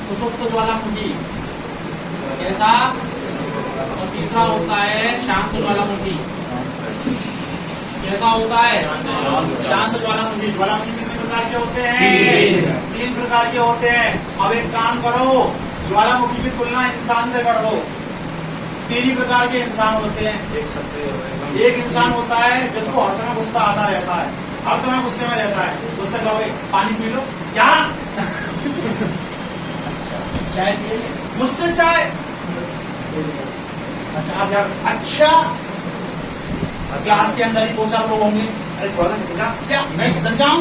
सुषुप्त ज्वालामुखी, कैसा? और तीसरा होता है शांत ज्वालामुखी। कैसा होता है? शांत ज्वालामुखी। ज्वालामुखी कितने प्रकार के होते हैं? 3 प्रकार के होते हैं। अब एक काम करो, ज्वालामुखी की तुलना इंसान से कर दो। 3 ही प्रकार के इंसान होते हैं। एक इंसान होता है जिसको हर समय गुस्सा आता रहता है, हर समय गुस्से में रहता है। उससे कहोगे पानी पी लो, क्या? चाय पिए? मुझसे चाय? अच्छा आप यार, अच्छा क्लास के अंदर ही 2-4 लोग होंगे, अरे थोड़ा सा खिसक जा, क्या मैं खिसक जाऊं?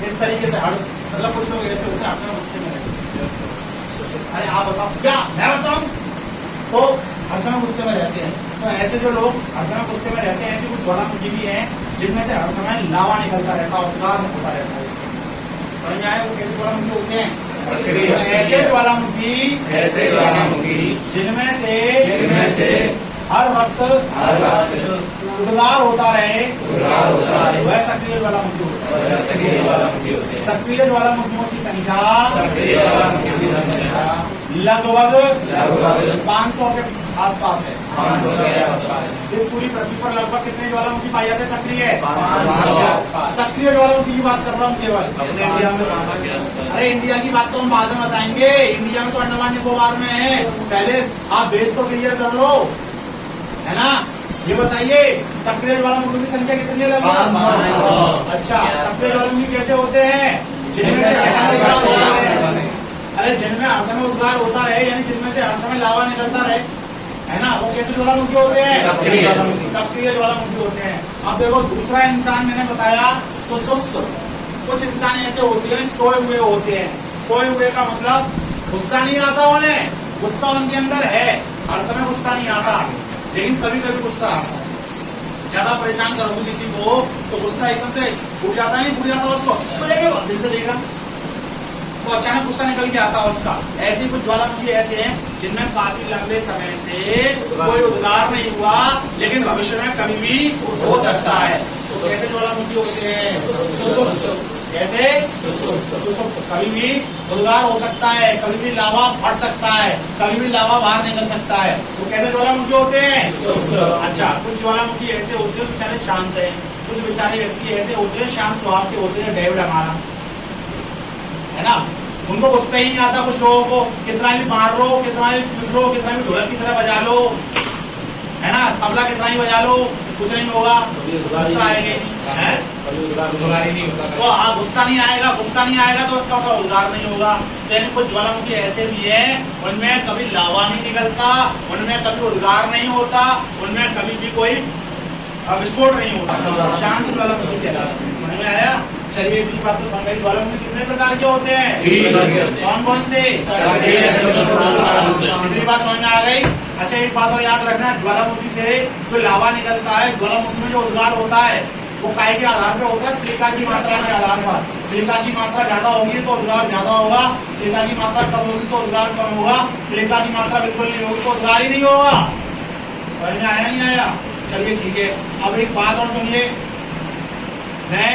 इस तरीके से हर मतलब कुछ लोग ऐसे होते हैं, हर समय गुस्से में रहते। अरे आप बताओ, क्या मैं बताऊं? तो हर समय गुस्से में रहते हैं। तो ऐसे जो लोग हर समय गुस्से में रहते हैं, ऐसे कुछ ज्वालामुखी भी हैं जिनमें से हर समय लावा निकलता रहता है, उद्गार होता रहता है। समझ में आया? वो कैसे ज्वालामुखी होते हैं? ऐसे ज्वालामुखी जिनमें से हर वक्त उद्गार होता रहे, वह सक्रिय ज्वालामुखी होते हैं। सक्रिय ज्वालामुखियों की संख्या लगभग 500 के आसपास है। इस पूरी पृथ्वी पर लगभग कितने ज्वालामुखी पाए जाते हैं सक्रिय? सक्रिय ज्वालामुखी की बात कर रहा हूँ केवल। अपने इंडिया में, अरे इंडिया की बात तो हम बाद में बताएंगे। इंडिया में तो अंडमान निकोबार में है, पहले आप बेस तो क्लियर कर लो, है ना? ये बताइए सक्रिय ज्वालामुखी की संख्या कितनी है लगभग? अच्छा, सक्रिय ज्वालामुखी कैसे होते हैं? जिनमें से हर समय उद्गार होता है। अरे जिनमें हर समय उद्गार होता रहे, यानी जिनमें से हर समय लावा निकलता रहे, है ना? वो कैसे ज्वालामुखी होते हैं? सक्रिय ज्वालामुखी होते हैं। अब देखो दूसरा इंसान मैंने बताया सुषुप्त। कुछ इंसान ऐसे होते हैं सोए हुए होते हैं। सोए हुए का मतलब गुस्सा नहीं आता उन्हें, गुस्सा उनके अंदर है, हर समय गुस्सा नहीं आता, लेकिन कभी कभी गुस्सा आता है। ज्यादा परेशान करोगे किसी को तो गुस्सा एकदम से फूट जाता नहीं, फूट जाता उसको तो देखिए दिल से देगा तो अचानक गुस्सा निकल के आता है उसका। ऐसे कुछ ज्वालामुखी ऐसे हैं जिनमें काफी लंबे समय से कोई उद्गार नहीं हुआ, लेकिन भविष्य में कभी भी हो सकता है। तो कैसे ज्वालामुखी होते हैं? सुषुप्त। कैसे? सुषुप्त। कभी भी उद्गार हो सकता है, कभी भी लावा फट सकता है, कभी भी लावा बाहर निकल सकता है। तो कैसे ज्वालामुखी होते हैं? अच्छा, कुछ ज्वालामुखी ऐसे होते हैं बेचारे शांत है, कुछ बेचारे व्यक्ति ऐसे होते हैं शांत स्वभाव के होते हैं, डेविड हमारा, है ना? उनको गुस्सा ही नहीं आता। कुछ लोगों को कितना भी मार लो, कितना भी पीट लो, कितना भी ढोलक की तरह बजा लो, है ना, तबला कितना ही बजा लो, कुछ नहीं होगा, गुस्सा आएगा तो हाँ गुस्सा नहीं आएगा। गुस्सा नहीं आएगा तो उसका मतलब उद्गार नहीं होगा। यानी कुछ ज्वालामुखी ऐसे भी है उनमें कभी लावा नहीं निकलता, उनमें कभी उद्गार नहीं होता, उनमें कभी भी कोई विस्फोट नहीं होता, शांत ज्वालामुखी कहलाते हैं। समझ में आया? चलिए इतनी बात तो समझ गई। ज्वालामुखी कितने प्रकार के होते हैं? कौन कौन से? इतनी बात समझ में आ गई। अच्छा एक बात और याद रखना, ज्वालामुखी से जो लावा निकलता है, ज्वालामुखी में जो उद्गार होता है वो काय के आधार पर होता है? सिलिका की मात्रा के आधार पर। सिलिका की मात्रा ज्यादा होगी तो उद्गार ज्यादा होगा, सिलिका की मात्रा कम होगी तो उद्गार कम होगा, सिलिका की मात्रा बिल्कुल नहीं होगी तो उद्गार ही नहीं होगा। समझ में आया नहीं आया? चलिए ठीक है। अब एक बात और सुनिए, मैं